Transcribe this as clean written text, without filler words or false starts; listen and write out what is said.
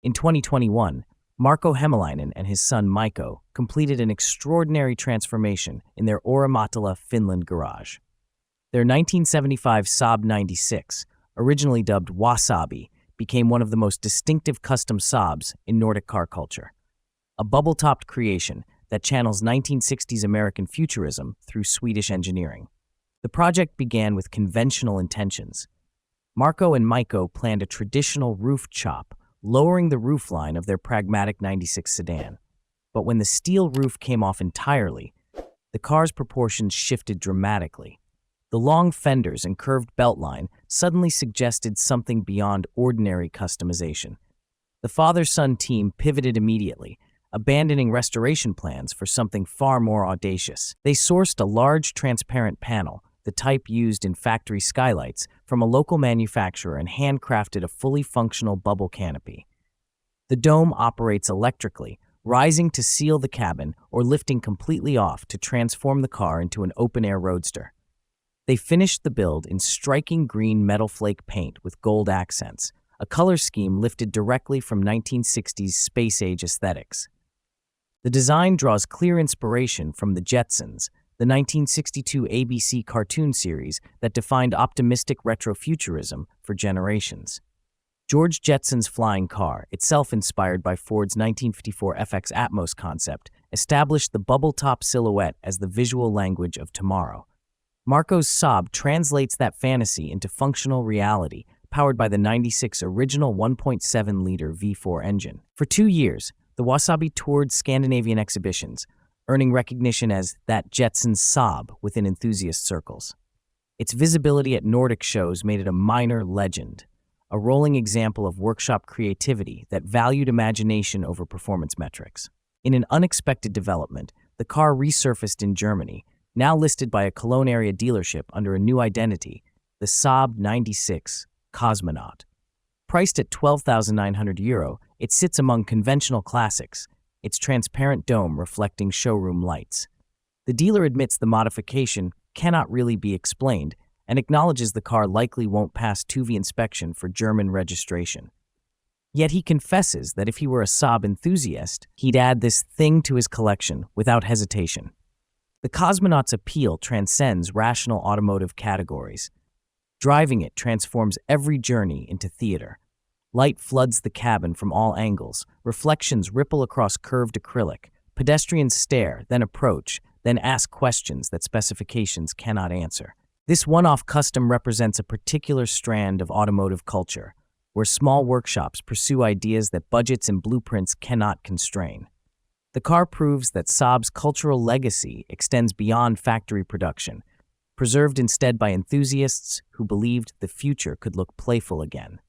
In 2021, Marco Hämäläinen and his son Mico completed an extraordinary transformation in their Orimattila, Finland garage. Their 1975 Saab 96, originally dubbed WaSaabi, became one of the most distinctive custom Saabs in Nordic car culture. A bubble-topped creation that channels 1960s American futurism through Swedish engineering. The project began with conventional intentions. Marco and Mico planned a traditional roof chop, lowering the roofline of their pragmatic 96 sedan. But when the steel roof came off entirely, the car's proportions shifted dramatically. The long fenders and curved beltline suddenly suggested something beyond ordinary customization. The father-son team pivoted immediately, abandoning restoration plans for something far more audacious. They sourced a large transparent panel, the type used in factory skylights, from a local manufacturer and handcrafted a fully functional bubble canopy. The dome operates electrically, rising to seal the cabin or lifting completely off to transform the car into an open-air roadster. They finished the build in striking green metalflake paint with gold accents, a color scheme lifted directly from 1960s space-age aesthetics. The design draws clear inspiration from the Jetsons, the 1962 ABC cartoon series that defined optimistic retrofuturism for generations. George Jetson's flying car, itself inspired by Ford's 1954 FX-Atmos concept, established the bubble-top silhouette as the visual language of tomorrow. Marco's Saab translates that fantasy into functional reality, powered by the 96 original 1.7-liter V4 engine. For 2 years, the WaSaabi toured Scandinavian exhibitions, earning recognition as that Jetsons Saab within enthusiast circles. Its visibility at Nordic shows made it a minor legend, a rolling example of workshop creativity that valued imagination over performance metrics. In an unexpected development, the car resurfaced in Germany, now listed by a Cologne area dealership under a new identity, the Saab 96 Cosmonaut. Priced at €12,900, it sits among conventional classics, its transparent dome reflecting showroom lights. The dealer admits the modification cannot really be explained and acknowledges the car likely won't pass TÜV inspection for German registration. Yet he confesses that if he were a Saab enthusiast, he'd add this thing to his collection without hesitation. The Cosmonaut's appeal transcends rational automotive categories. Driving it transforms every journey into theater. Light floods the cabin from all angles, reflections ripple across curved acrylic, pedestrians stare, then approach, then ask questions that specifications cannot answer. This one-off custom represents a particular strand of automotive culture, where small workshops pursue ideas that budgets and blueprints cannot constrain. The car proves that Saab's cultural legacy extends beyond factory production, preserved instead by enthusiasts who believed the future could look playful again.